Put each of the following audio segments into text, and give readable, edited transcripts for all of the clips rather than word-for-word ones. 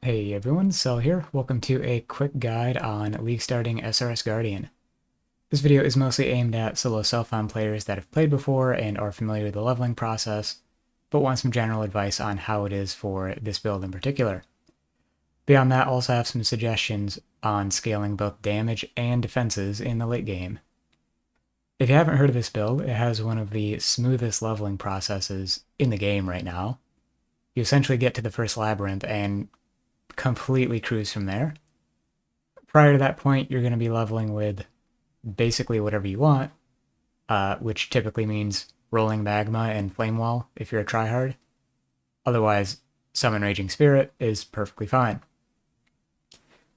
Hey everyone, Cell here. Welcome to a quick guide on League starting SRS Guardian. This video is mostly aimed at solo self-found players that have played before and are familiar with the leveling process, but want some general advice on how it is for this build in particular. Beyond that, also have some suggestions on scaling both damage and defenses in the late game. If you haven't heard of this build, it has one of the smoothest leveling processes in the game right now. You essentially get to the first labyrinth and completely cruise from there. Prior to that point, you're going to be leveling with basically whatever you want, which typically means rolling magma and flame wall if you're a tryhard. Otherwise, summon raging spirit is perfectly fine.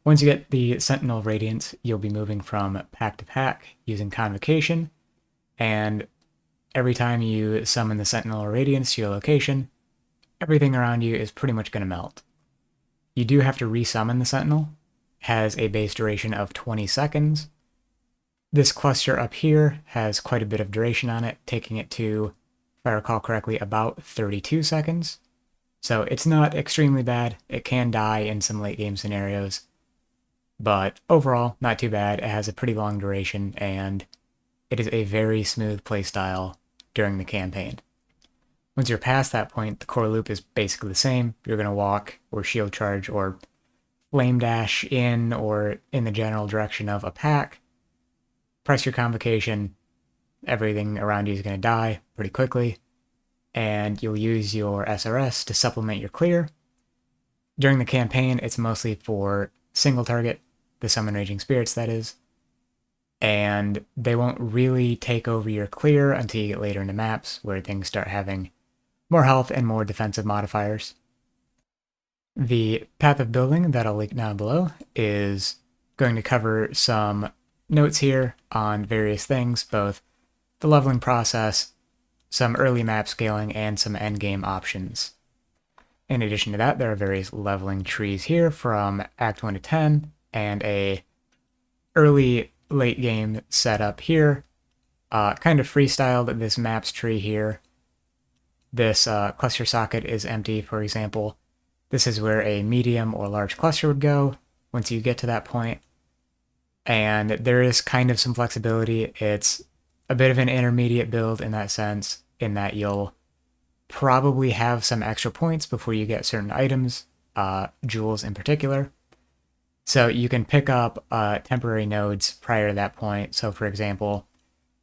Once you get the sentinel radiance, you'll be moving from pack to pack using convocation, and every time you summon the sentinel radiance to your location, everything around you is pretty much going to melt. You do have to resummon the sentinel. It has a base duration of 20 seconds. This cluster up here has quite a bit of duration on it, taking it to, if I recall correctly, about 32 seconds. So it's not extremely bad. It can die in some late game scenarios, but overall, not too bad. It has a pretty long duration, and it is a very smooth playstyle during the campaign. Once you're past that point, the core loop is basically the same. You're going to walk or shield charge or flame dash in or in the general direction of a pack. Press your convocation, everything around you is going to die pretty quickly, and you'll use your SRS to supplement your clear. During the campaign, it's mostly for single target, the summon raging spirits that is, and they won't really take over your clear until you get later into maps where things start having more health and more defensive modifiers. The path of building that I'll link down below is going to cover some notes here on various things, both the leveling process, some early map scaling, and some endgame options. In addition to that, there are various leveling trees here from Act 1 to 10, and a early late game setup here. Kind of freestyled this maps tree here. This cluster socket is empty, for example. This is where a medium or large cluster would go once you get to that point. And there is kind of some flexibility. It's a bit of an intermediate build in that sense, in that you'll probably have some extra points before you get certain items, jewels in particular. So you can pick up temporary nodes prior to that point. So for example,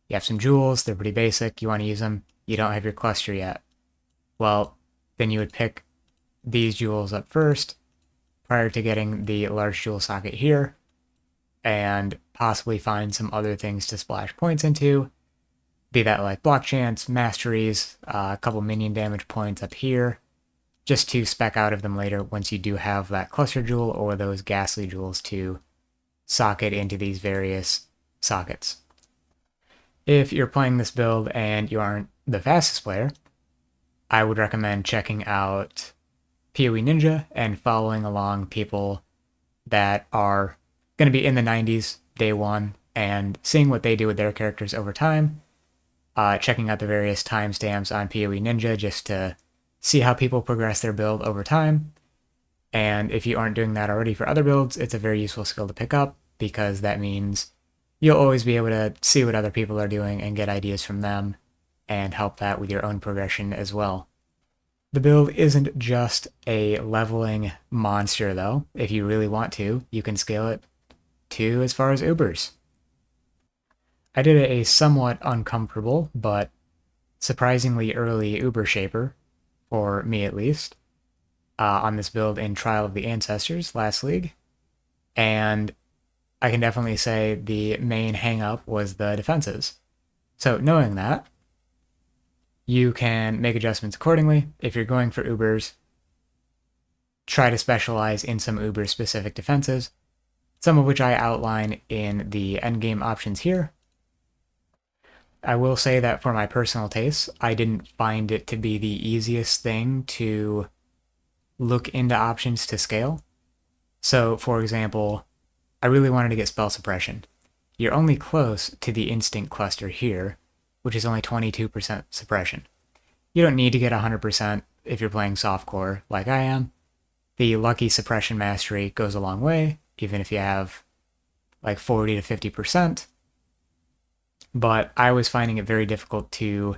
you have some jewels, they're pretty basic, you want to use them, you don't have your cluster yet. Well, then you would pick these jewels up first prior to getting the large jewel socket here, and possibly find some other things to splash points into, be that like block chance, masteries, a couple minion damage points up here, just to spec out of them later once you do have that cluster jewel or those ghastly jewels to socket into these various sockets. If you're playing this build and you aren't the fastest player, I would recommend checking out Poe Ninja and following along people that are going to be in the 90s day one and seeing what they do with their characters over time. Checking out the various timestamps on Poe Ninja just to see how people progress their build over time. And if you aren't doing that already for other builds, it's a very useful skill to pick up, because that means you'll always be able to see what other people are doing and get ideas from them and help that with your own progression as well. The build isn't just a leveling monster, though. If you really want to, you can scale it to as far as Ubers. I did a somewhat uncomfortable, but surprisingly early Uber shaper, for me at least, on this build in Trial of the Ancestors last league, and I can definitely say the main hang-up was the defenses. So knowing that, you can make adjustments accordingly. If you're going for Ubers, try to specialize in some Uber-specific defenses, some of which I outline in the endgame options here. I will say that for my personal tastes, I didn't find it to be the easiest thing to look into options to scale. So, for example, I really wanted to get spell suppression. You're only close to the instinct cluster here, which is only 22% suppression. You don't need to get 100% if you're playing softcore like I am. the lucky suppression mastery goes a long way, even if you have like 40 to 50%. But I was finding it very difficult to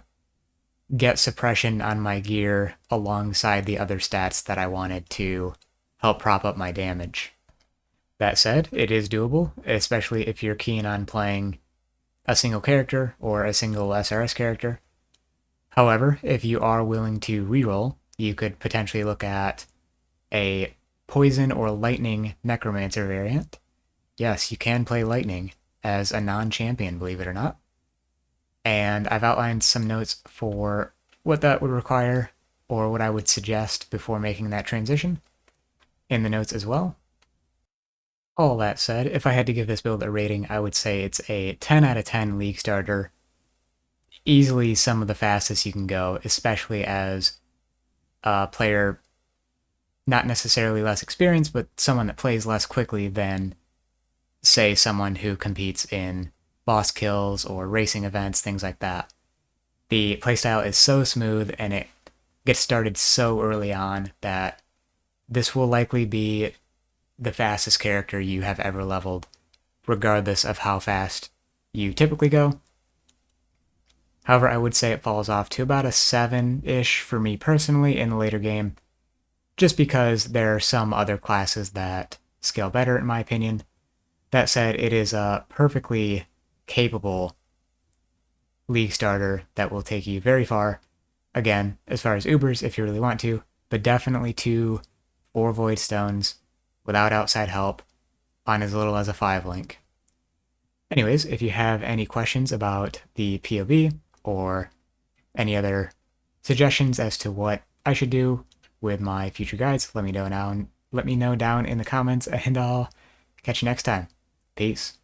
get suppression on my gear alongside the other stats that I wanted to help prop up my damage. That said, it is doable, especially if you're keen on playing a single character or a single SRS character. However, if you are willing to reroll, you could potentially look at a poison or lightning necromancer variant. Yes, you can play lightning as a non-champion, believe it or not. And I've outlined some notes for what that would require or what I would suggest before making that transition in the notes as well. All that said, if I had to give this build a rating, I would say it's a 10 out of 10 League starter. Easily some of the fastest you can go, especially as a player not necessarily less experienced, but someone that plays less quickly than, say, someone who competes in boss kills or racing events, things like that. The playstyle is so smooth and it gets started so early on that this will likely be the fastest character you have ever leveled, regardless of how fast you typically go. However, I would say it falls off to about a 7-ish for me personally in the later game, just because there are some other classes that scale better in my opinion. That said, it is a perfectly capable League starter that will take you very far. Again, as far as Ubers, if you really want to, but definitely 2 4 Void Stones without outside help on as little as a 5 link. Anyways, if you have any questions about the POV or any other suggestions as to what I should do with my future guides, let me know down in the comments, and I'll catch you next time. Peace.